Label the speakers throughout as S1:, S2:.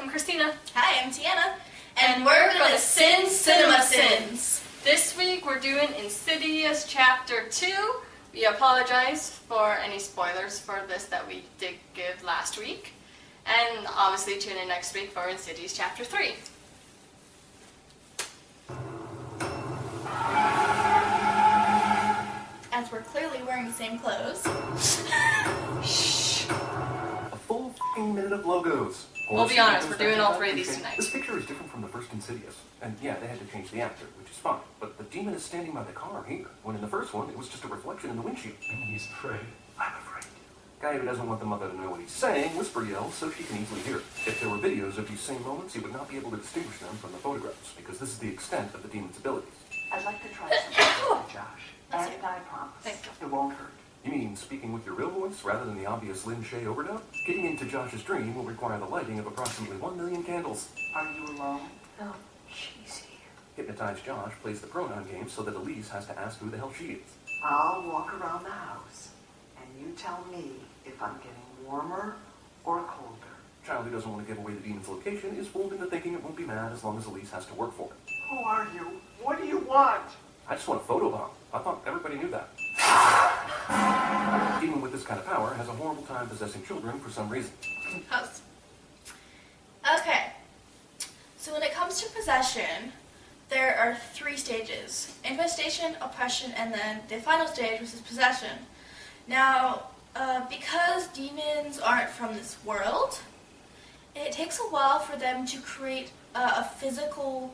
S1: I'm Christina.
S2: Hi, I'm Tiana. And we're gonna sin CinemaSins.
S1: This week we're doing Insidious Chapter 2. We apologize for any spoilers for this that we did give last week. And obviously tune in next week for Insidious Chapter 3.
S2: As we're clearly wearing the same clothes.
S1: Shh.
S3: A full f***ing minute of logos.
S1: We'll be honest, we're doing all three of these tonight.
S3: This picture is different from the first Insidious. And yeah, they had to change the actor, which is fine. But the demon is standing by the car here, when in the first one, it was just a reflection in the windshield.
S4: And he's afraid.
S3: I'm afraid. Guy who doesn't want the mother to know what he's saying, whisper yells so she can easily hear it. If there were videos of these same moments, he would not be able to distinguish them from the photographs, because this is the extent of the demon's abilities.
S5: I'd like to try something, Josh.
S2: That's
S5: And I promise.
S1: Thank you.
S5: It won't hurt.
S3: You mean speaking with your real voice, rather than the obvious Lin Shay overdub? Getting into Josh's dream will require the lighting of approximately 1 million candles.
S5: Are you alone? No, she's here.
S3: Hypnotized Josh plays the pronoun game so that Elise has to ask who the hell she is.
S5: I'll walk around the house, and you tell me if I'm getting warmer or colder.
S3: Child who doesn't want to give away the demon's location is fooled into thinking it won't be mad as long as Elise has to work for it.
S5: Who are you? What do you want?
S3: I just want a photo bomb. I thought everybody knew that. Demon with this kind of power has a horrible time possessing children for some reason.
S2: Okay. So when it comes to possession, there are 3 stages. Infestation, oppression, and then the final stage, which is possession. Now, because demons aren't from this world, it takes a while for them to create a physical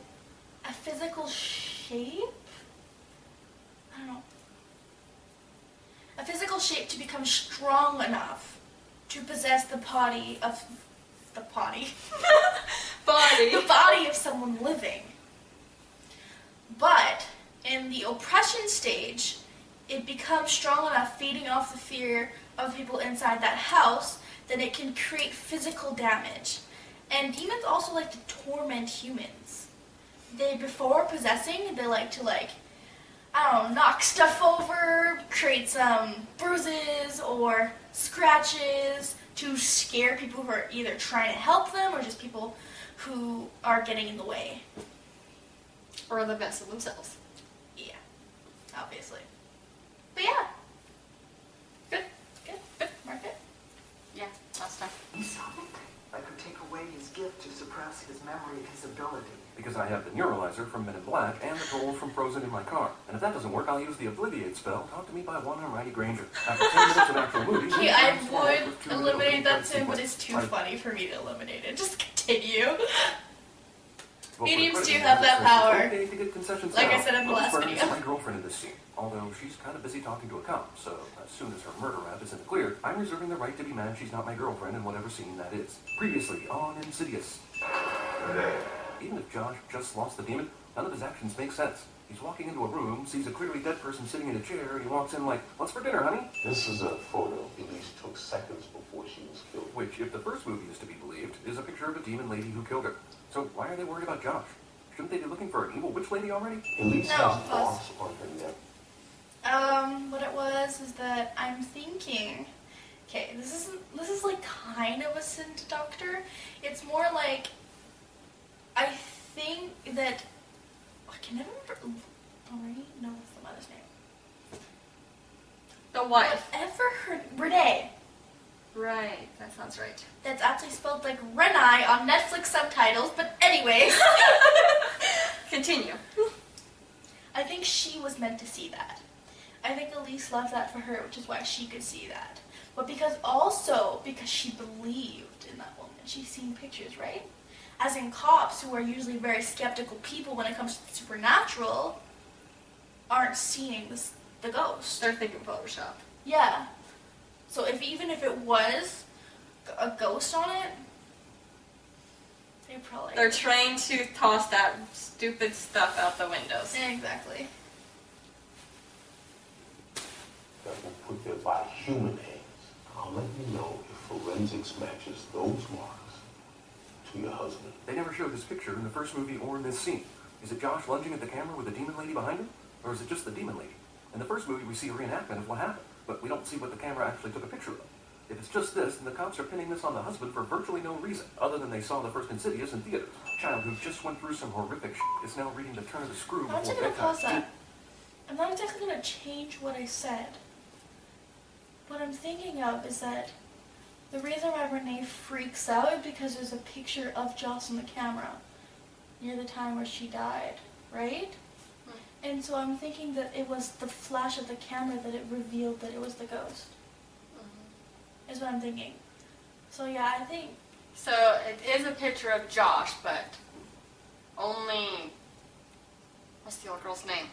S2: shape? I don't know. A physical shape to become strong enough to possess the body of the body of someone living. But in the oppression stage, it becomes strong enough, feeding off the fear of people inside that house, that it can create physical damage. And demons also like to torment humans. Before possessing, they like to knock stuff over, create some bruises or scratches to scare people who are either trying to help them or just people who are getting in the way.
S1: Or the best of themselves.
S2: Yeah, obviously. But yeah. Good. Mark it.
S1: Yeah, last time.
S5: He saw it. I could take away his gift to suppress his memory of his ability.
S3: Because I have the neuralizer from Men in Black and the troll from Frozen in my car. And if that doesn't work, I'll use the Obliviate spell taught to me by one Almighty Granger. After 10 minutes of actual movie...
S2: Okay, I would eliminate that too, but it's too funny for me to eliminate it. Just continue. Mediums do have that power.
S3: Okay to get concessions
S2: Like
S3: now.
S2: I said in the last
S3: Burns
S2: video.
S3: is my girlfriend in this scene, although she's kind of busy talking to a cop, so as soon as her murder rap is in the clear, I'm reserving the right to be mad she's not my girlfriend in whatever scene that is. Previously on Insidious. Even if Josh just lost the demon, none of his actions make sense. He's walking into a room, sees a clearly dead person sitting in a chair, and he walks in like, "What's for dinner, honey?"
S4: This is a photo Elise took seconds before she was killed.
S3: Which, if the first movie is to be believed, is a picture of a demon lady who killed her. So why are they worried about Josh? Shouldn't they be looking for an evil witch lady already?
S4: Elise
S2: No,
S4: has marks on her neck.
S2: What it was is that I'm thinking, okay, this is like kind of a sin to doctor. It's more like, I think that, I can never remember, Lorraine? No, it's the mother's name.
S1: The wife.
S2: Whatever her, Renee.
S1: Right, that sounds right.
S2: That's actually spelled like Renai on Netflix subtitles, but anyways.
S1: Continue.
S2: I think she was meant to see that. I think Elise loved that for her, which is why she could see that. But because she believed in that woman. She's seen pictures, right? As in cops, who are usually very skeptical people when it comes to the supernatural, aren't seeing the ghost.
S1: They're thinking Photoshop.
S2: Yeah. So even if it was a ghost on it,
S1: They're trained to toss that stupid stuff out the windows.
S2: Exactly.
S4: That were put there by human hands. I'll let you know if forensics matches those marks to your husband.
S3: They never showed this picture in the first movie or in this scene. Is it Josh lunging at the camera with the demon lady behind him? Or is it just the demon lady? In the first movie, we see a reenactment of what happened, but we don't see what the camera actually took a picture of. If it's just this, then the cops are pinning this on the husband for virtually no reason, other than they saw the first Insidious in theaters. Child who just went through some horrific is now reading The Turn of the Screw
S2: I'm
S3: before
S2: not going to pause
S3: bedtime.
S2: that. I'm not exactly going to change what I said. What I'm thinking of is that the reason why Renee freaks out is because there's a picture of Joss on the camera near the time where she died, right? And so I'm thinking that it was the flash of the camera that it revealed that it was the ghost. Is what I'm thinking. So yeah, I think...
S1: So it is a picture of Josh, but only... What's the old girl's name?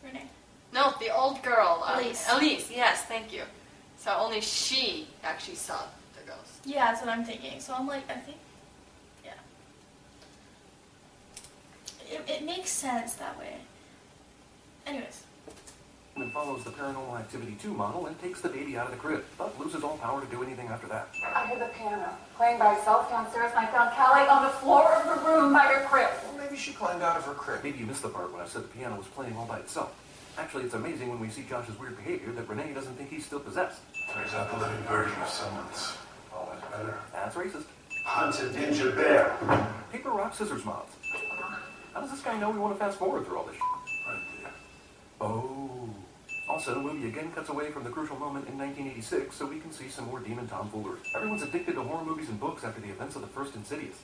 S2: Renee.
S1: No, the old girl.
S2: Elise.
S1: Elise, yes, thank you. So only she actually saw the ghost.
S2: Yeah, that's what I'm thinking. So I'm like, I think... Yeah. It makes sense that way. Anyways.
S3: And follows the Paranormal Activity 2 model and takes the baby out of the crib, but loses all power to do anything after that.
S6: I heard the piano playing by itself downstairs, and I found Callie on the floor of the room by your crib.
S3: Well, maybe she climbed out of her crib. Maybe you missed the part when I said the piano was playing all by itself. Actually, it's amazing when we see Josh's weird behavior that Renee doesn't think he's still possessed.
S4: Turns out the living version of someone's always better.
S3: That's racist.
S4: Haunted ninja bear.
S3: Paper, rock, scissors mods. How does this guy know we want to fast forward through all this shit?
S4: Right there.
S3: Oh. Also, the movie again cuts away from the crucial moment in 1986 so we can see some more demon tomfoolery. Everyone's addicted to horror movies and books after the events of the first Insidious.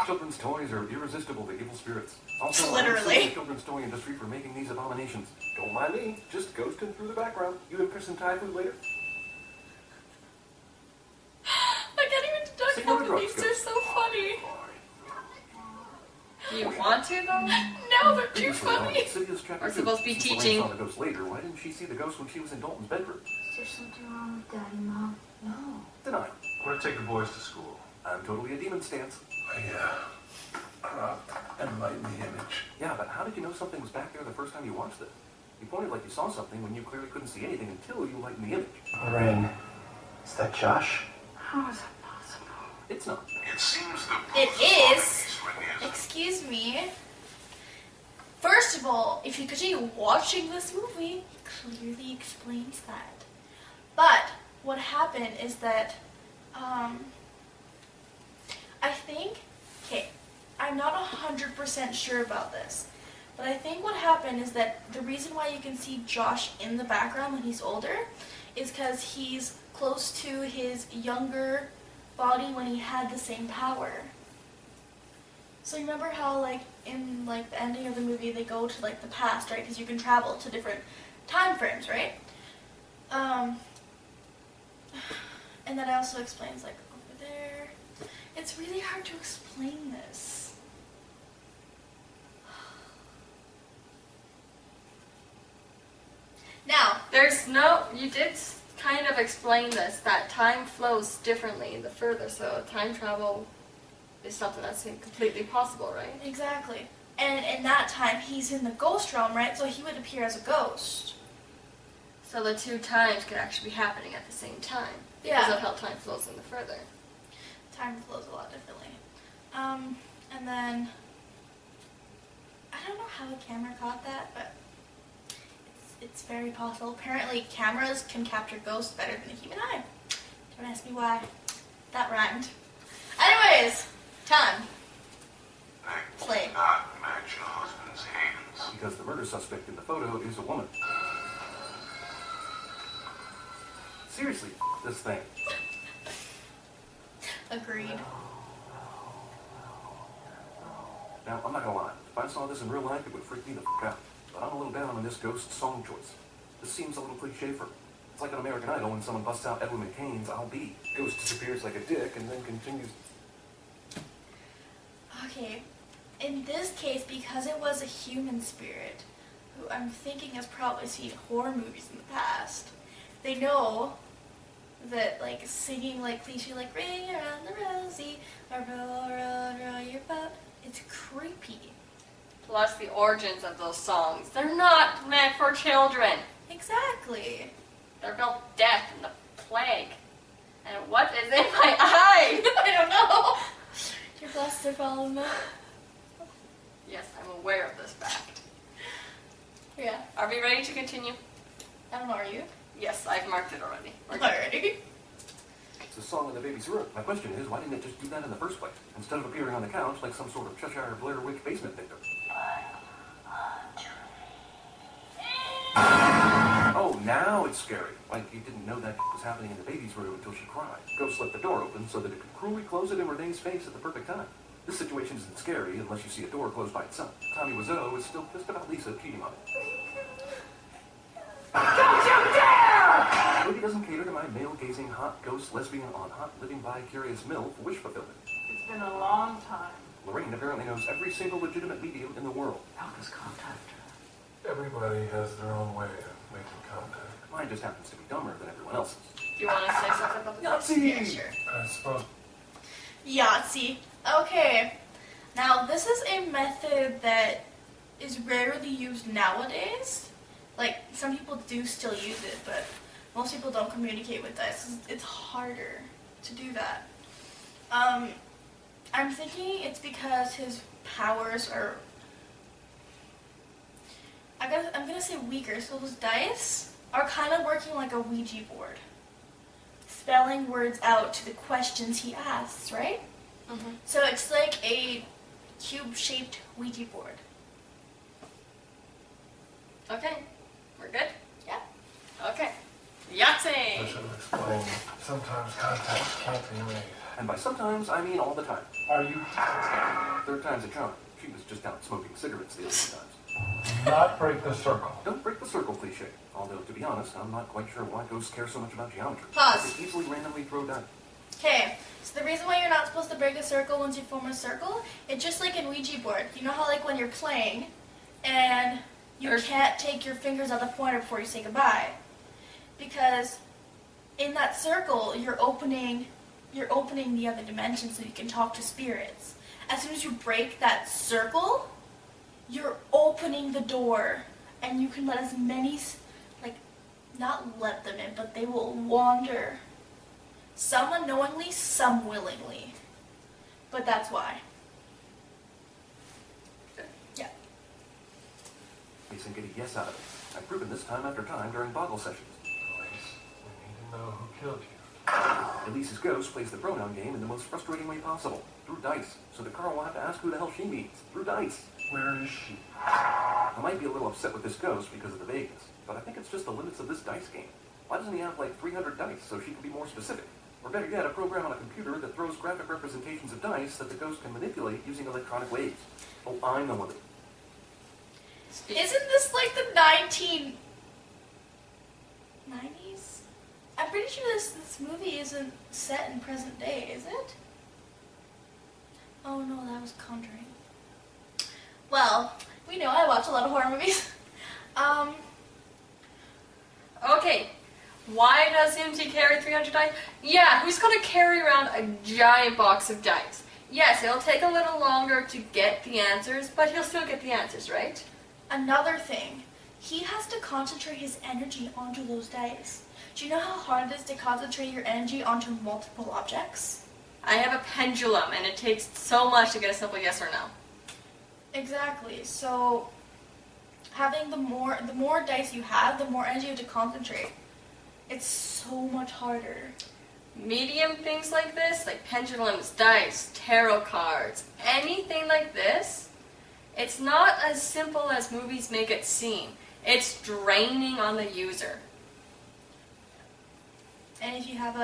S3: Children's toys are irresistible to evil spirits. Also,
S2: Literally.
S3: I sue the children's toy industry for making these abominations. Don't mind me, just ghosting through the background. You impress some Thai food later?
S2: I can't even deduct
S3: Signal
S2: how
S3: drugs
S2: these
S3: goes.
S2: are so funny.
S1: Do you want to, though?
S2: No, they're too
S3: Previously on
S2: funny.
S3: Insidious Chapter
S1: We're
S3: 2,
S1: supposed to be
S3: since Lorraine
S1: teaching.
S3: saw the ghost later, why didn't she see the ghost when she was in Dalton's bedroom?
S6: Is there something wrong with Daddy, Mom? No.
S3: Deny.
S4: I'm gonna take the boys to school.
S3: I'm totally a demon stance.
S4: Enlighten the image.
S3: Yeah, but how did you know something was back there the first time you watched it? You pointed like you saw something when you clearly couldn't see anything until you lightened the image.
S4: Lorraine, is that Josh?
S6: How is that possible?
S3: It's not.
S4: It seems the
S2: It is. Excuse me. First of all, if you continue watching this movie, it clearly explains that. But what happened is that, I think, okay, I'm not 100% sure about this, but I think what happened is that the reason why you can see Josh in the background when he's older is because he's close to his younger body when he had the same power. So you remember how, like, in, like, the ending of the movie, they go to, like, the past, right? Because you can travel to different time frames, right? And that also explains, like, over there. It's really hard to explain this. Now,
S1: You did kind of explain this, that time flows differently the further, so time travel is something that's completely possible, right?
S2: exactly. And in that time, he's in the ghost realm, right? So he would appear as a ghost.
S1: So the two times could actually be happening at the same time because
S2: Yeah.
S1: of how time flows in the further.
S2: Time flows a lot differently. And then, I don't know how a camera caught that, but it's very possible. Apparently, cameras can capture ghosts better than the human eye. Don't ask me why. That rhymed. Anyways, time. Play.
S4: Not match your husband's hands.
S3: Because the murder suspect in the photo is a woman. Seriously, this thing.
S2: Agreed.
S3: Now, I'm not gonna lie. If I saw this in real life, it would freak me the f*** out. But I'm a little down on this ghost song choice. This seems a little cliche for me. It's like an American Idol when someone busts out Edwin McCain's I'll Be. Ghost disappears like a dick and then continues.
S2: Okay. In this case, because it was a human spirit, who I'm thinking has probably seen horror movies in the past, they know that, like, singing, like, cliche, like, ring around the rosy, or roll your boat, it's creepy.
S1: Plus the origins of those songs. They're not meant for children.
S2: Exactly.
S1: They're about death and the plague. And what is in my eye?
S2: I don't know. Your glasses are falling out.
S1: Yes, I'm aware of this fact.
S2: Yeah.
S1: Are we ready to continue?
S2: I don't know, are you?
S1: Yes, I've marked it already. We're good.
S2: Alrighty.
S3: It's a song in the baby's room. My question is, why didn't it just do that in the first place? Instead of appearing on the couch like some sort of Cheshire Blair Witch basement victim. Oh, now it's scary. Like you didn't know that was happening in the baby's room until she cried. Ghost left the door open so that it could cruelly close it in Renee's face at the perfect time. This situation isn't scary unless you see a door close by itself. Tommy Wiseau is still pissed about Lisa cheating on him.
S6: Don't you dare!
S3: Maybe doesn't cater to my male-gazing, hot ghost lesbian on hot living vicarious MILF wish fulfillment.
S6: It's been a long time.
S3: Lorraine apparently knows every single legitimate medium in the world.
S5: Help us contact her.
S7: Everybody has their own way of making contact.
S3: Mine just happens to be dumber than everyone else's.
S1: Do you want to say something about the
S3: Yahtzee!
S2: Yeah, sure.
S7: I suppose
S2: Yahtzee. Okay. Now, this is a method that is rarely used nowadays. Like, some people do still use it, but most people don't communicate with dice. It's harder to do that. I'm thinking it's because his powers are... I'm gonna say weaker, so those dice are kind of working like a Ouija board. Spelling words out to the questions he asks, right?
S1: Mm-hmm.
S2: So it's like a cube-shaped Ouija board.
S1: Okay, we're good?
S2: Yeah.
S1: Okay.
S7: I
S1: Yahtzee!
S7: should have explained. Sometimes contact can't be made.
S3: And by sometimes, I mean all the time.
S7: Are you
S3: Third time's a charm. She was just out smoking cigarettes the other two times.
S7: not break the circle?
S3: Don't break the circle cliche. Although, to be honest, I'm not quite sure why ghosts care so much about geometry.
S2: Pause.
S3: They could easily randomly throw dice.
S2: Okay, so the reason why you're not supposed to break a circle once you form a circle, it's just like in Ouija board. You know how like when you're playing and you can't take your fingers out the pointer before you say goodbye? Because in that circle, you're opening the other dimension so you can talk to spirits. As soon as you break that circle, you're opening the door and you can let as many, not let them in, but they will wander. Some unknowingly, some willingly. But that's why. Yeah.
S3: Please and get a yes out of it. I've proven this time after time during boggle sessions.
S7: Police, we need to know who killed you.
S3: Elise's ghost plays the pronoun game in the most frustrating way possible. Through dice. So that Carl will have to ask who the hell she means. Through dice.
S7: Where is she?
S3: I might be a little upset with this ghost because of the vagueness, but I think it's just the limits of this dice game. Why doesn't he have like 300 dice so she can be more specific? Or better yet, a program on a computer that throws graphic representations of dice that the ghost can manipulate using electronic waves. Oh, I know of it.
S2: Isn't this like the 1990s? I'm pretty sure this movie isn't set in present day, is it? Oh no, that was Conjuring. Well, we know I watch a lot of horror movies.
S1: Okay. Why doesn't he carry 300 dice? Yeah, who's going to carry around a giant box of dice? Yes, it'll take a little longer to get the answers, but he'll still get the answers, right?
S2: Another thing, he has to concentrate his energy onto those dice. Do you know how hard it is to concentrate your energy onto multiple objects?
S1: I have a pendulum, and it takes so much to get a simple yes or no.
S2: Exactly. So, having the more dice you have, the more energy you have to concentrate. It's so much harder.
S1: Medium things like this, like pendulums, dice, tarot cards, anything like this, it's not as simple as movies make it seem. It's draining on the user.
S2: And if you have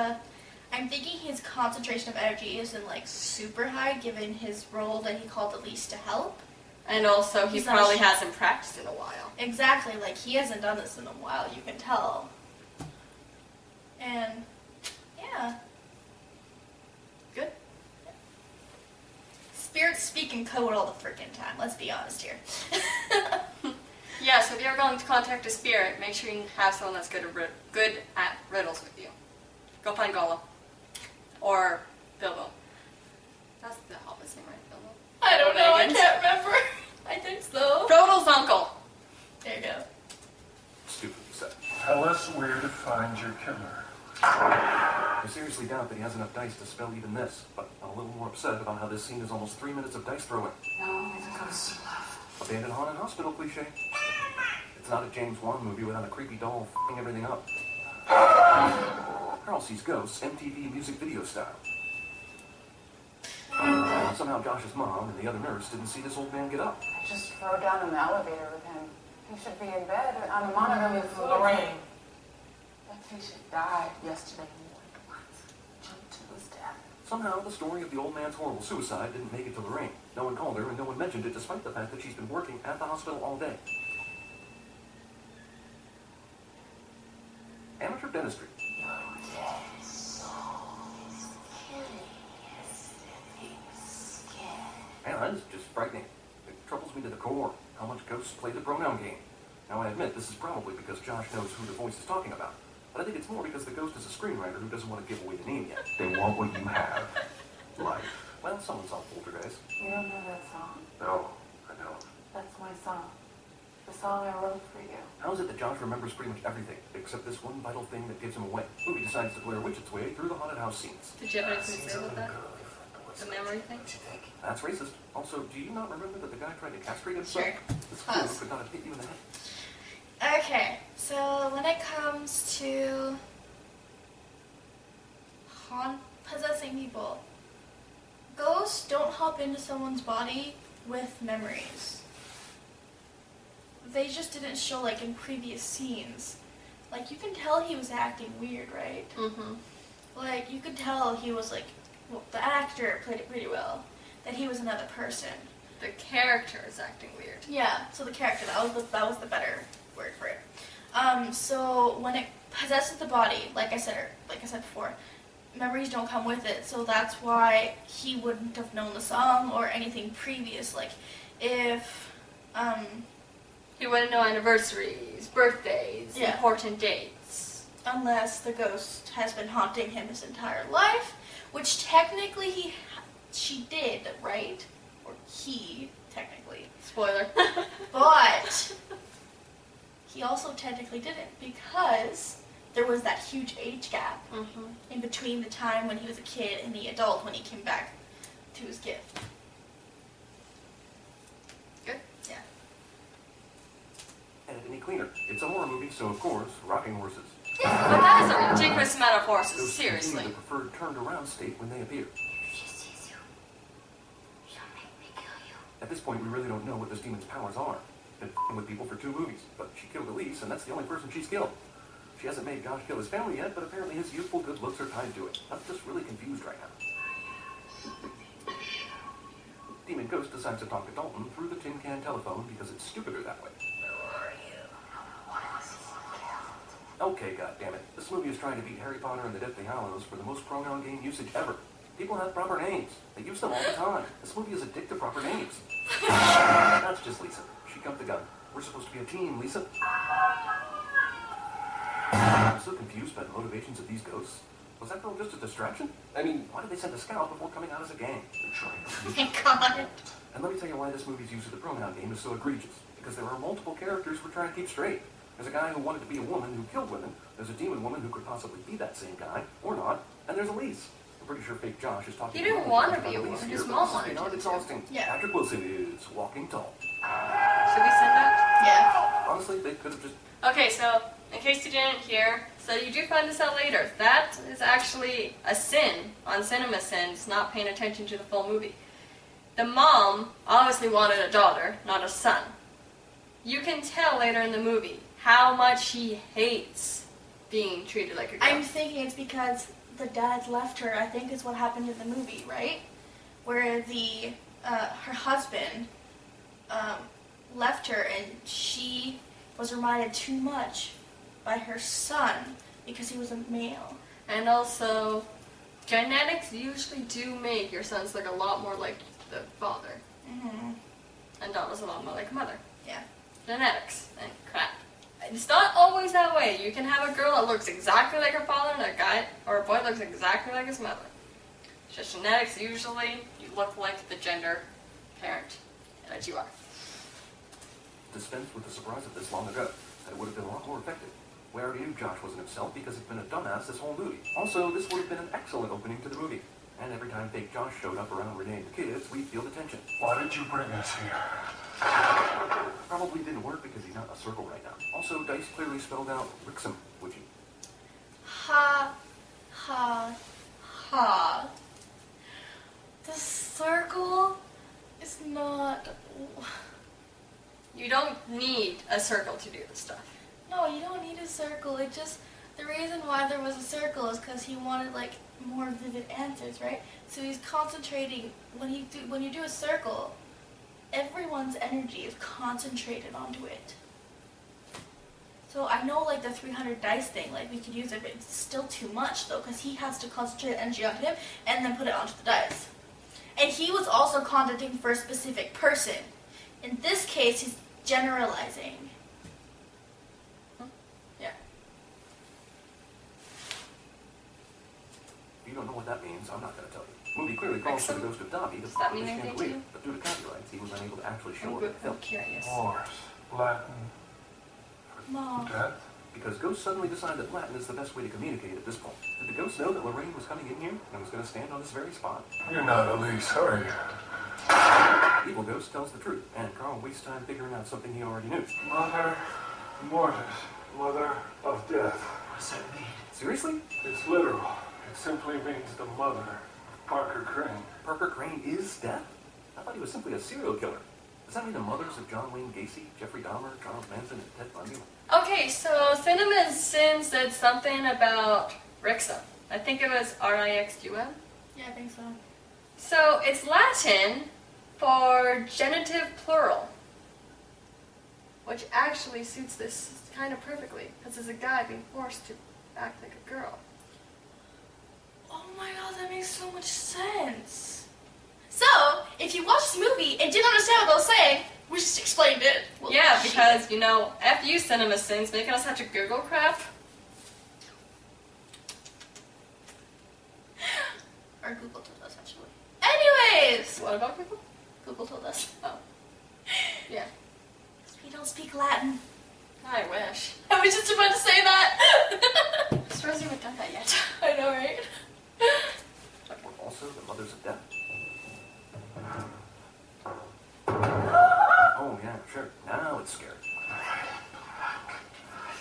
S2: I'm thinking his concentration of energy isn't like super high given his role that he called Elise to help.
S1: And also, he
S2: He's not
S1: probably
S2: sh-
S1: hasn't practiced in a while.
S2: Exactly, like he hasn't done this in a while, you can tell. And, yeah. Good. Spirits speak in code all the freaking time, let's be honest here.
S1: Yeah, so if you're going to contact a spirit, make sure you have someone that's good at riddles with you. Go find Gollum. Or Bilbo. That's the Hobbit's name, right? Bilbo?
S2: I don't know, I
S1: Baggins.
S2: can't remember. I think so.
S1: Frodo's uncle.
S2: There you go.
S3: Stupidly said.
S7: Tell us where to find your killer.
S3: I seriously doubt that he has enough dice to spell even this, but I'm a little more upset about how this scene is almost 3 minutes of dice throwing.
S5: No, the ghosts are left.
S3: Abandoned haunted hospital cliche. It's not a James Wan movie without a creepy doll f***ing everything up. Carl sees ghosts MTV music video style. Somehow Josh's mom and the other nurse didn't see this old man get up.
S6: I just rode down in the elevator with him. He should be in bed on a monitor with
S8: Lorraine.
S6: That patient died yesterday morning. Jumped to his death.
S3: Somehow the story of the old man's horrible suicide didn't make it to Lorraine. No one called her and no one mentioned it despite the fact that she's been working at the hospital all day. Amateur dentistry. And it's just frightening. It troubles me to the core how much ghosts play the pronoun game. Now I admit this is probably because Josh knows who the voice is talking about. But I think it's more because the ghost is a screenwriter who doesn't want to give away the name yet.
S4: They want what you have. Life.
S3: Well, someone saw Poltergeist.
S6: You don't know that song?
S4: No, I don't.
S6: That's my song. The song I wrote for you.
S3: How is it that Josh remembers pretty much everything, except this one vital thing that gives him away? Movie decides to Blair Witch its way through the haunted house scenes.
S1: Did you have anything to say about that? The memory thing?
S3: That's racist. Also, do you not remember that the guy tried to castrate himself?
S2: Sure.
S3: This clue could not have hit you in the head.
S2: Okay, so when it comes to possessing people, ghosts don't hop into someone's body with memories. They just didn't show like in previous scenes. Like you can tell he was acting weird, right?
S1: Mm-hmm.
S2: Like you could tell he was like, well, the actor played it pretty well, that he was another person.
S1: The character is acting weird.
S2: Yeah, so the character, that was the better word for it. So when it possesses the body, like I said before, memories don't come with it. So that's why he wouldn't have known the song or anything previous. Like if
S1: He wouldn't know anniversaries, birthdays,
S2: Yeah.
S1: important dates.
S2: unless the ghost has been haunting him his entire life, which technically she did, right? Or he technically.
S1: Spoiler.
S2: But he also technically didn't because there was that huge age gap
S1: Mm-hmm.
S2: in between the time when he was a kid and the adult when he came back to his gift.
S1: Good.
S2: Yeah.
S3: And any cleaner. It's a horror movie, so of course, rocking horses.
S1: But that is a ridiculous amount of horses,
S3: Those
S1: seriously.
S3: continue the preferred turned around state when they appear.
S6: She sees you. She'll make me kill you.
S3: At this point, we really don't know what this demon's powers are. Been f***ing with people for 2 movies, but she killed Elise, and that's the only person she's killed. She hasn't made Josh kill his family yet, but apparently his youthful good looks are tied to it. I'm just really confused right now. Demon Ghost decides to talk to Dalton through the tin can telephone because it's stupider that way. Okay, goddammit. This movie is trying to beat Harry Potter and the Deathly Hallows for the most pronoun game usage ever. People have proper names. They use them all the time. This movie is addicted to proper names. That's just Lisa. She jumped the gun. We're supposed to be a team, Lisa. I'm so confused by the motivations of these ghosts. Was that girl just a distraction? I mean, why did they send a scout before coming out as a gang? They're trying to...
S2: Oh my god.
S3: And let me tell you why this movie's use of the pronoun game is so egregious. Because there are multiple characters we're trying to keep straight. There's a guy who wanted to be a woman who killed women. There's a demon woman who could possibly be that same guy, or not. And there's Elise. I'm pretty sure fake Josh is talking
S1: He didn't
S3: about
S1: want to
S3: Elise
S1: be a woman.
S3: here,
S1: His
S3: but
S1: mom
S3: this is
S1: wanted
S3: beyond
S1: him to.
S3: exhausting.
S2: Yeah.
S3: Patrick Wilson is walking tall.
S1: Should we send that?
S2: Yeah.
S3: Honestly, they could have just...
S1: Okay, so in case you didn't hear, so you do find this out later. That is actually a sin on CinemaSins, not paying attention to the full movie. The mom obviously wanted a daughter, not a son. You can tell later in the movie how much he hates being treated like a girl.
S2: I'm thinking it's because the dad left her, I think is what happened in the movie, right? Where the her husband left her and she was reminded too much by her son because he was a male.
S1: And also, genetics usually do make your sons look a lot more like the father,
S2: Mm-hmm.
S1: and daughters a lot more like a mother.
S2: Yeah.
S1: Genetics and crap. It's not always that way. You can have a girl that looks exactly like her father and a guy or a boy that looks exactly like his mother. It's just genetics. Usually, you look like the gender parent that you are.
S3: dispensed with the surprise of this long ago, that it would have been a lot more effective. Where you, Josh wasn't himself because he'd been a dumbass this whole movie. Also, this would have been an excellent opening to the movie. And every time fake Josh showed up around Renee and the kids, we'd feel the tension.
S4: Why did you bring us here?
S3: Probably didn't work because he's not in a circle right now. Also, Dice clearly spelled out Rixum, would you?
S2: Ha, ha, ha. The circle is not...
S1: You don't need a circle to do this stuff.
S2: No, you don't need a circle. It just... The reason why there was a circle is because he wanted, like, more vivid answers, right? So he's concentrating... When you do a circle, everyone's energy is concentrated onto it. So I know, like, the 300 dice thing, like, we could use it, but it's still too much, though, because he has to concentrate energy onto him and then put it onto the dice. And he was also contacting for a specific person. In this case, he's generalizing.
S1: Yeah.
S3: If you don't know what that means, I'm not going to tell you. The movie clearly calls for the ghost of Dobby to
S1: Does that mean
S3: publish
S1: anything to
S3: clear,
S1: you?
S3: but due to copyrights, he was unable to actually show
S1: I'm
S3: it in the film.
S1: curious.
S7: Wars, Latin,
S2: Mom.
S7: death.
S3: Because Ghost suddenly decided that Latin is the best way to communicate at this point. Did the ghost know that Lorraine was coming in here and was going to stand on this very spot?
S7: You're not Elise, are you?
S3: Evil Ghost tells the truth, and Carl wastes time figuring out something he already knew.
S7: Mother Mortis, mother of death.
S3: What does that mean? Seriously?
S7: It's literal. It simply means the mother of Parker Crane.
S3: Parker Crane is death? I thought he was simply a serial killer. Does that mean the mothers of John Wayne Gacy, Jeffrey Dahmer, Charles Manson, and Ted Bundy?
S1: Okay, so CinemaSins said something about Rixum. I think it was R-I-X-U-M.
S2: Yeah, I think so.
S1: So it's Latin for genitive plural, which actually suits this kind of perfectly, because it's a guy being forced to act like a girl.
S2: Oh my god, that makes so much sense. So, if you watched this movie and didn't understand what I was saying, we just explained it. Well,
S1: Yeah,
S2: shit.
S1: because, you know, F you CinemaSins, making us have to Google crap.
S2: Or Google told us, actually. Anyways!
S1: What about Google?
S2: Google told us.
S1: Oh. Yeah.
S2: We don't speak Latin.
S1: I wish.
S2: I was just about to say that.
S1: Just Rosie haven't done that yet.
S2: I know, right?
S3: That were also the mothers of death. Oh, yeah, sure. Now it's scary.
S4: I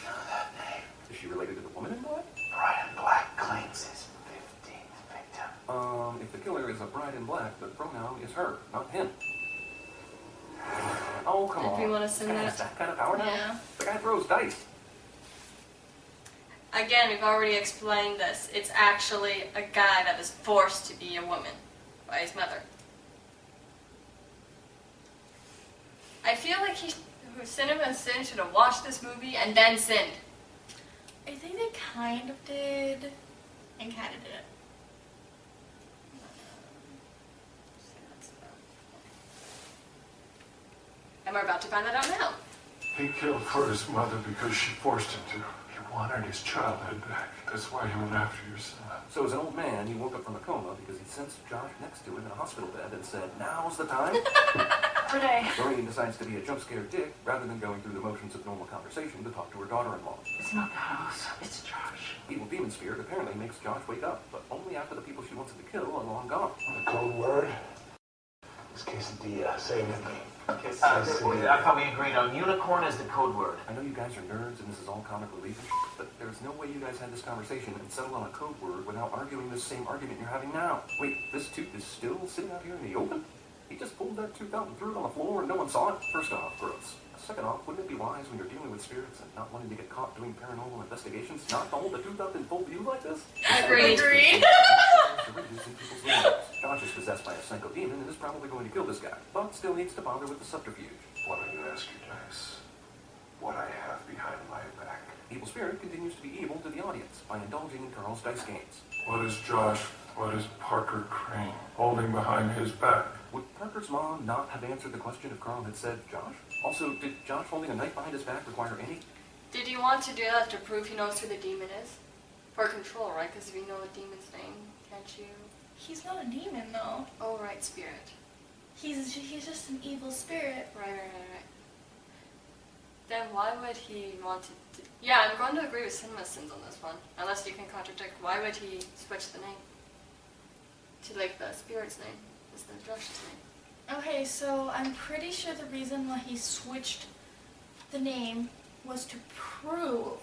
S4: know that name.
S3: Is she related to the woman in black?
S4: Bride in Black claims his 15th victim.
S3: If the killer is a bride in black, the pronoun is her, not him. Oh, come
S1: Did
S3: on.
S1: we wanna
S3: This
S1: send
S3: guy
S1: that?
S3: has that kind of power now?
S2: Yeah.
S3: The guy throws dice.
S1: Again, we've already explained this. It's actually a guy that was forced to be a woman by his mother. I feel like CinemaSins should have watched this movie and then sinned.
S2: I think they kind of did. And kind of didn't.
S1: And we're about to find that out now.
S7: He killed for his mother because she forced him to. He wanted his childhood back. That's why he went after your son.
S3: So as an old man, he woke up from a coma because he sensed Josh next to him in a hospital bed and said, "Now's the time."
S6: Renee,
S3: Lorraine decides to be a jump-scare dick rather than going through the motions of normal conversation to talk to her daughter-in-law.
S6: it's not the house. It's Josh.
S3: Evil demon spirit apparently makes Josh wake up, but only after the people she wants him to kill are long gone.
S4: The code word is quesadilla. Say it with me.
S8: I thought we agreed on unicorn as the code word.
S3: I know you guys are nerds and this is all comic relief, but there's no way you guys had this conversation and settled on a code word without arguing this same argument you're having now. Wait, this tooth is still sitting out here in the open? He just pulled that tooth out and threw it on the floor and no one saw it? First off, gross. Second off, wouldn't it be wise when you're dealing with spirits and not wanting to get caught doing paranormal investigations not to hold the tooth up in full view like this?
S1: Agreed.
S2: Agreed.
S3: Josh is possessed by a psycho demon and is probably going to kill this guy, but still needs to bother with the subterfuge.
S7: Why don't you ask your dice what I have behind my back?
S3: Evil Spirit continues to be evil to the audience by indulging in Carl's dice games.
S7: What is Josh? What is Parker Crane holding behind his back?
S3: Would Parker's mom not have answered the question if Carl had said Josh? Also, did Josh holding a knife behind his back require any?
S1: Did you want to do that to prove he knows who the demon is? For control, right? Because if you know the demon's name, can't you?
S2: He's not a demon, though.
S1: Oh, right, spirit.
S2: He's just an evil spirit.
S1: Right. Then why would he want to... Yeah, I'm going to agree with CinemaSins on this one. Unless you can contradict. Why would he switch the name? To, like, the spirit's name. Instead of Josh's name.
S2: Okay, so I'm pretty sure the reason why he switched the name was to prove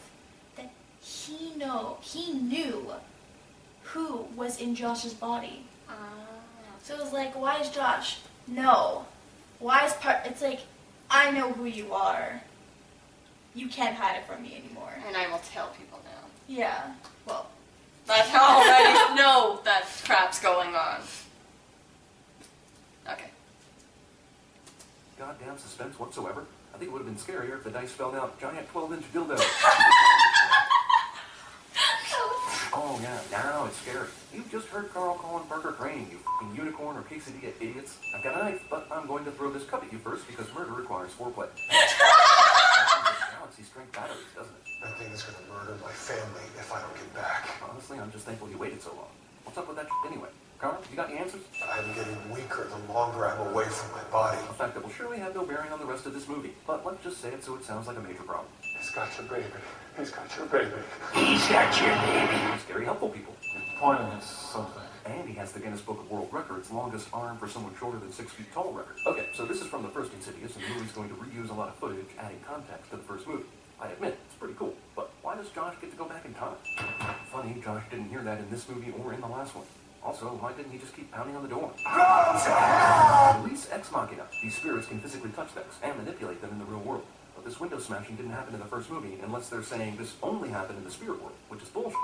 S2: that he knew who was in Josh's body. So it was like, why is Josh? No. Why is it's like, I know who you are. You can't hide it from me anymore.
S1: And I will tell people now.
S2: Yeah. Well,
S1: I already know that crap's going on. Okay.
S3: Goddamn suspense whatsoever. I think it would have been scarier if the dice fell out giant 12-inch dildo. Oh yeah, now it's scary. You've just heard Carl calling Parker Crane, you f***ing unicorn or quesadilla idiots. I've got a knife, but I'm going to throw this cup at you first because murder requires foreplay. Galaxy strength batteries, doesn't it?
S7: That thing is going to murder my family if I don't get back.
S3: Honestly, I'm just thankful you waited so long. What's up with that shit anyway? Carl, you got any answers?
S7: I'm getting weaker the longer I'm away from my body.
S3: A fact that will surely have no bearing on the rest of this movie, but let's just say it so it sounds like a major problem.
S7: He's got your baby. He's got your baby.
S8: He's got your baby.
S3: Scary helpful people.
S7: Pointing at something.
S3: And he has the Guinness Book of World Records longest arm for someone shorter than 6 feet tall record. Okay, so this is from the first Insidious, and the movie's going to reuse a lot of footage, adding context to the first movie. I admit, it's pretty cool, but why does Josh get to go back in time? Funny, Josh didn't hear that in this movie or in the last one. Also, why didn't he just keep pounding on the door? Release Ex Machina. These spirits can physically touch things and manipulate them in the real world. But this window smashing didn't happen in the first movie unless they're saying this only happened in the spirit world, which is bullshit.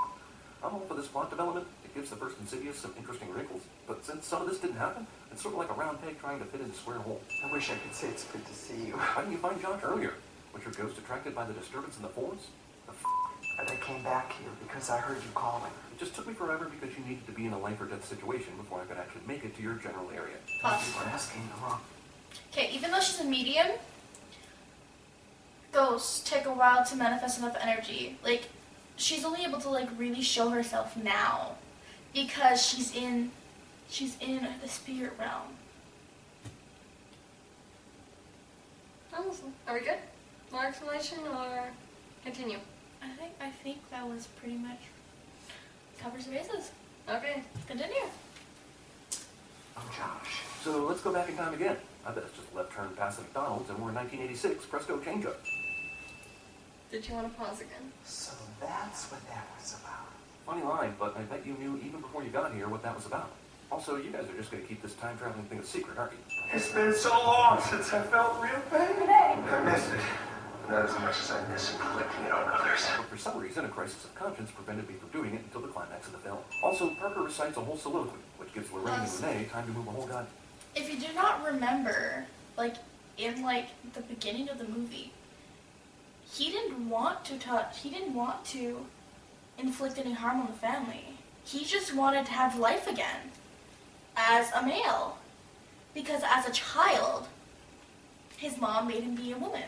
S3: I'm all for this plot development. It gives the first Insidious some interesting wrinkles. But since some of this didn't happen, it's sort of like a round peg trying to fit in a square hole.
S5: I wish I could say it's good to see you.
S3: Why didn't you find Josh earlier? Was your ghost attracted by the disturbance in the forest? The
S5: And I came back here because I heard you calling.
S3: It just took me forever because you needed to be in a life or death situation before I could actually make it to your general area.
S5: Thank you for asking the wrong.
S2: okay, even though she's a medium, ghosts take a while to manifest enough energy. Like, she's only able to, like, really show herself now because she's in the spirit realm.
S1: Are we good? More explanation or continue?
S2: I think that was pretty much covers the bases.
S1: Okay.
S2: Continue.
S5: Oh, Josh.
S3: So let's go back in time again. I bet it's just a left turn past the McDonald's and we're in 1986. Presto, change up.
S1: Did you want to pause again?
S5: So that's what that was about.
S3: Funny line, but I bet you knew even before you got here what that was about. Also, you guys are just going to keep this time-traveling thing a secret, aren't you?
S7: It's been so long since I felt real pain. I missed it. Not as much as I miss inflicting it on others.
S3: But for some reason, a crisis of conscience prevented me from doing it until the climax of the film. Also, Parker recites a whole soliloquy, which gives Lorraine and Renee time to move a whole god.
S2: If you do not remember, like, in, like, the beginning of the movie, he didn't want to inflict any harm on the family. He just wanted to have life again as a male. Because as a child, his mom made him be a woman.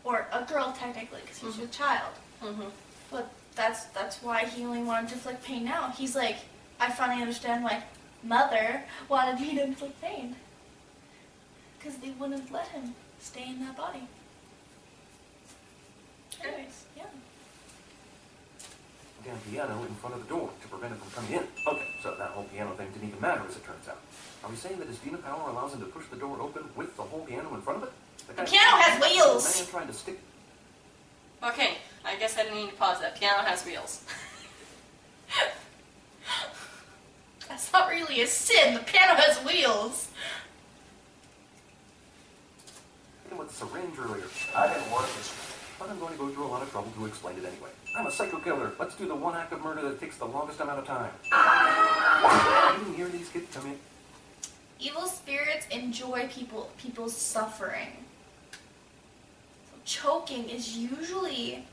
S2: Or a girl, technically, because he was a child.
S1: Mm-hmm.
S2: But that's why he only wanted to inflict pain now. He's like, I finally understand why mother wanted me to inflict pain. Because they wouldn't let him stay in that body. Anyways, yeah.
S3: Damn piano in front of the door to prevent it from coming in. Okay, so that whole piano thing didn't even matter as it turns out. Are we saying that his demon power allows him to push the door open with the whole piano in front of it?
S2: The piano has wheels!
S3: Man trying to stick.
S1: Okay, I guess I didn't need to pause that. Piano has wheels.
S2: That's not really a sin. The piano has wheels.
S3: Hit him with the syringe earlier.
S8: I didn't want this.
S3: But I'm going to go through a lot of trouble to explain it anyway. I'm a psycho killer. Let's do the one act of murder that takes the longest amount of time. You didn't hear these kids come in?
S2: Evil spirits enjoy people's suffering. So choking is usually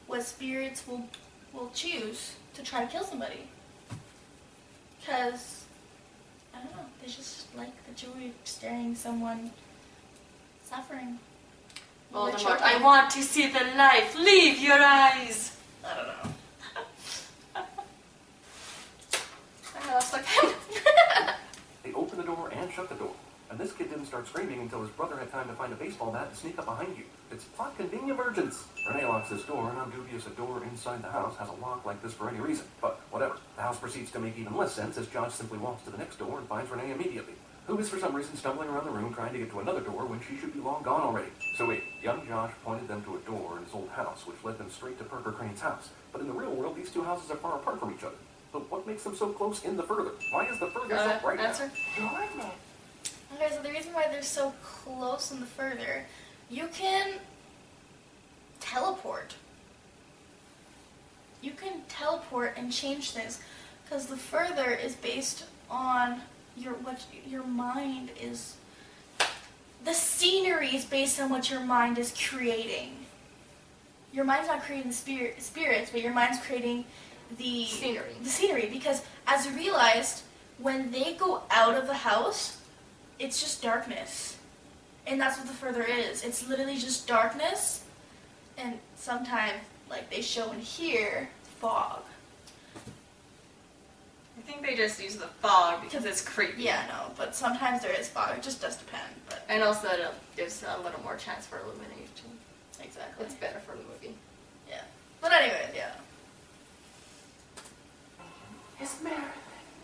S2: what spirits will choose to try to kill somebody. Because, I don't know, they just like the joy of staring someone suffering. While they're
S1: Voldemort, I
S2: choking.
S1: want to see the life leave your eyes.
S2: I don't know.
S1: I lost my pen.
S3: They opened the door and shut the door. And this kid didn't start screaming until his brother had time to find a baseball bat and sneak up behind you. It's plot convenient-emergence. Renee locks this door, and I'm dubious a door inside the house has a lock like this for any reason. But whatever. The house proceeds to make even less sense as Josh simply walks to the next door and finds Renee immediately. who is for some reason stumbling around the room trying to get to another door when she should be long gone already. So wait, young Josh pointed them to a door in his old house, which led them straight to Parker Crane's house. But in the real world, these two houses are far apart from each other. But what makes them so close in the further? Why is the further so bright now?
S1: Answer?
S2: Okay, so the reason why they're so close in the further, you can teleport. You can teleport and change things, because the further is based on what your mind is. The scenery is based on what your mind is creating. Your mind's not creating the spirits, but your mind's creating the
S1: Scenery.
S2: The scenery, because as you realized, when they go out of the house, it's just darkness. And that's what the further is. It's literally just darkness, and sometimes, like they show in here, fog.
S1: I think they just use the fog because it's creepy.
S2: Yeah, no, but sometimes there is fog. It just does depend. But
S1: And also it gives a little more chance for illumination.
S2: exactly.
S1: It's better for the movie.
S2: Yeah. But anyways, yeah.
S5: It's Meredith.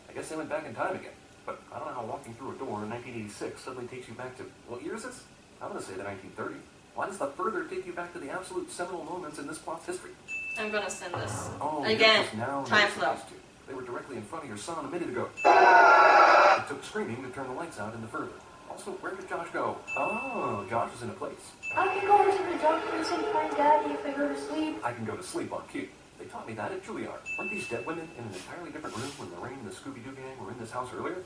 S3: I guess they went back in time again. But I don't know how walking through a door in 1986 suddenly takes you back to, what year is this? I'm going to say the 1930s. Why does the further take you back to the absolute seminal moments in this plot's history?
S1: I'm gonna send this.
S3: Oh,
S1: Again,
S3: yes, now
S1: time
S3: they're
S1: flow.
S3: supposed to. They were directly in front of your son a minute ago. It took screaming to turn the lights out in the further. Also, where did Josh go? Oh, Josh is in a place.
S6: I can go over to the doctors and find Daddy if I go to sleep.
S3: I can go to sleep on cue. They taught me that at Juilliard. Weren't these dead women in an entirely different room when Lorraine and the Scooby-Doo gang were in this house earlier?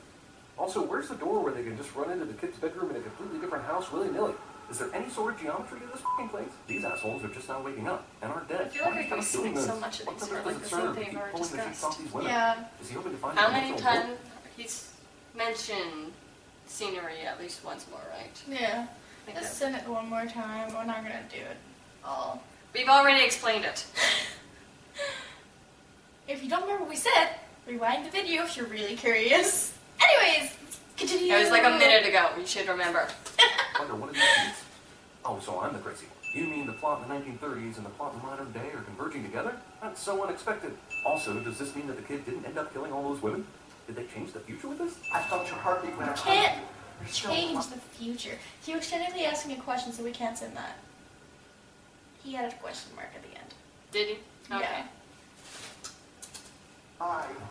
S3: Also, where's the door where they can just run into the kid's bedroom in a completely different house willy-nilly? Is there any sort of geometry to this f***ing place? These assholes are just now waking up and aren't dead.
S1: I feel like
S3: Why
S1: I
S3: is
S1: could
S3: Josh doing
S1: swing
S3: this?
S1: so much of
S3: What
S1: these
S3: purpose
S1: for, like,
S3: does
S1: the
S3: it
S1: same
S3: serve to
S1: thing
S3: keep
S1: we've
S3: pulling the sheets off
S1: discussed.
S3: these women?
S2: Yeah.
S3: Is he hoping to find
S1: How
S3: the
S1: many
S3: original
S1: times he's mentioned scenery at least once more, right?
S2: Yeah.
S1: I think
S2: Just
S1: that-
S2: send it one more time. We're not gonna do it all.
S1: We've already explained it.
S2: If you don't remember what we said, rewind the video if you're really curious. Anyways, let's continue.
S1: It was like a minute ago. You should remember.
S3: Wonder what are these sheets? Oh, so I'm the crazy one. You mean the plot in the 1930s and the plot in the modern day are converging together? That's so unexpected. Also, does this mean that the kid didn't end up killing all those women? Did they change the future with this?
S5: I felt your heartbeat when I
S2: Can't
S5: You're so
S2: change the future. He was technically asking a question, so we can't send that. He had a question mark at the end.
S1: Did he? Okay.
S2: Yeah.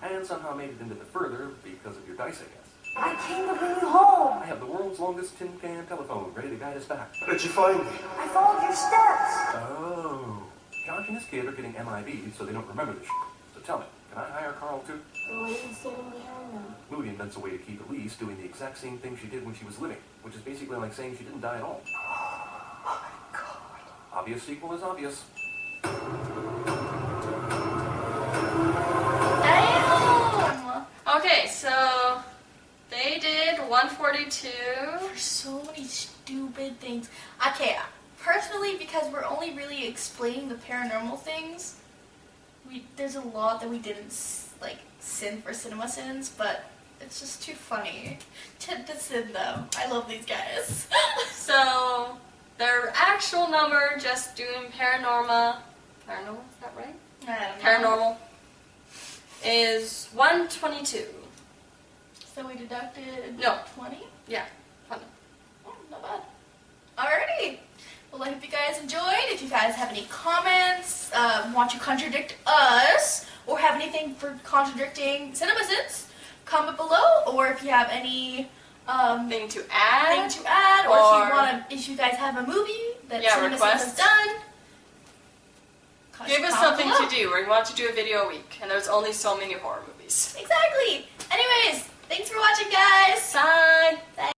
S3: And somehow made it into the further because of your dice, I guess.
S6: I came to bring you home.
S3: I have the world's longest tin can telephone ready to guide us back.
S4: How did you find me?
S6: I followed your steps.
S3: Oh. Josh and his kid are getting MIBs so they don't remember this shit. So tell me, can I hire Carl too?
S6: The lady standing behind them.
S3: Movie invents a way to keep Elise doing the exact same thing she did when she was living, which is basically like saying she didn't die at all.
S5: Oh my God.
S3: Obvious sequel is obvious.
S2: Damn!
S1: Okay, so they did 142.
S2: There's so many stupid things. Okay, personally, because we're only really explaining the paranormal things, there's a lot that we didn't like sin for CinemaSins, but it's just too funny to sin them. I love these guys.
S1: So their actual number, just doing paranormal, is that right?
S2: I don't know.
S1: Paranormal is 122.
S2: So we deducted
S1: No.
S2: 20?
S1: Yeah. Fun.
S2: Oh, not bad. Alrighty. Well, I hope you guys enjoyed. If you guys have any comments, want to contradict us, or have anything for contradicting CinemaSins, comment below. Or if you have any
S1: Thing to add.
S2: thing to add, or
S1: or-
S2: if you guys have a movie that
S1: Yeah,
S2: CinemaSins
S1: request.
S2: has done,
S1: Give us
S2: comment
S1: something
S2: below.
S1: to do. We want to do a video a week, and there's only so many horror movies.
S2: Exactly. Anyways, thanks for watching, guys.